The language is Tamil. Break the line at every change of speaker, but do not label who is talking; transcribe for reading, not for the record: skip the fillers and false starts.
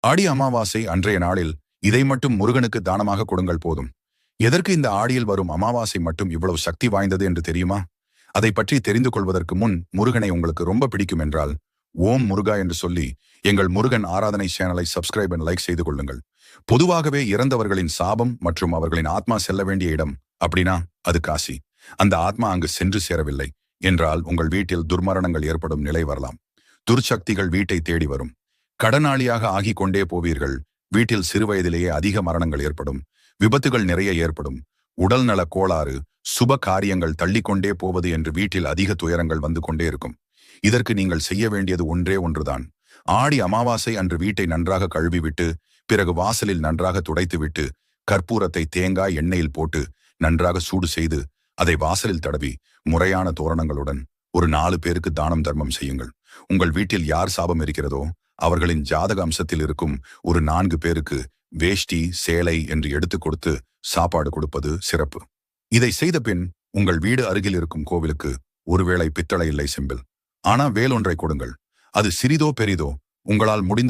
ஆடி அமாவாசை அன்றைய நாளில் இதை மட்டும் முருகனுக்கு தானமாக கொடுங்கள் போதும். எதற்கு இந்த ஆடியில் வரும் அமாவாசை மட்டும் இவ்வளவு சக்தி வாய்ந்தது என்று தெரியுமா? அதை பற்றி தெரிந்து கொள்வதற்கு முன், முருகனை உங்களுக்கு ரொம்ப பிடிக்கும் என்றால், ஓம் முருகா என்று சொல்லி எங்கள் முருகன் ஆராதனை சேனலை சப்ஸ்கிரைப் அண்ட் லைக் செய்து கொள்ளுங்கள். பொதுவாகவே இறந்தவர்களின் சாபம் மற்றும் அவர்களின் ஆத்மா செல்ல வேண்டிய இடம் அப்படின்னா அது காசி. அந்த ஆத்மா அங்கு சென்று சேரவில்லை என்றால் உங்கள் வீட்டில் துர்மரணங்கள் ஏற்படும் நிலை வரலாம். துர்சக்திகள் வீட்டை தேடி வரும். கடனாளியாக ஆகிக் கொண்டே போவீர்கள். வீட்டில் சிறுவயதிலேயே அதிக மரணங்கள் ஏற்படும். விபத்துகள் நிறைய ஏற்படும். உடல் நல கோளாறு, சுப காரியங்கள் தள்ளிக்கொண்டே போவது என்று வீட்டில் அதிக துயரங்கள் வந்து கொண்டே இருக்கும். இதற்கு நீங்கள் செய்ய வேண்டியது ஒன்றே ஒன்றுதான். ஆடி அமாவாசை அன்று வீட்டை நன்றாக கழுவிவிட்டு, பிறகு வாசலில் நன்றாக துடைத்துவிட்டு, கற்பூரத்தை தேங்காய் எண்ணெயில் போட்டு நன்றாக சூடு செய்து அதை வாசலில் தடவி முறையான தோரணங்களுடன் ஒரு 4 பேருக்கு தானம் தர்மம் செய்யுங்கள். உங்கள் வீட்டில் யார் சாபம் இருக்கிறதோ அவர்களின் ஜாதக அம்சத்தில் இருக்கும் ஒரு 4 பேருக்கு வேஷ்டி சேலை என்று எடுத்து கொடுத்து சாப்பாடு கொடுப்பது சிறப்பு. இதை செய்த பின் உங்கள் வீடு அருகில் இருக்கும் கோவிலுக்கு ஒருவேளை பித்தளை இல்லை செம்பில் ஆனா வேலொன்றை கொடுங்கள். அது சிறிதோ பெரிதோ உங்களால் முடிந்த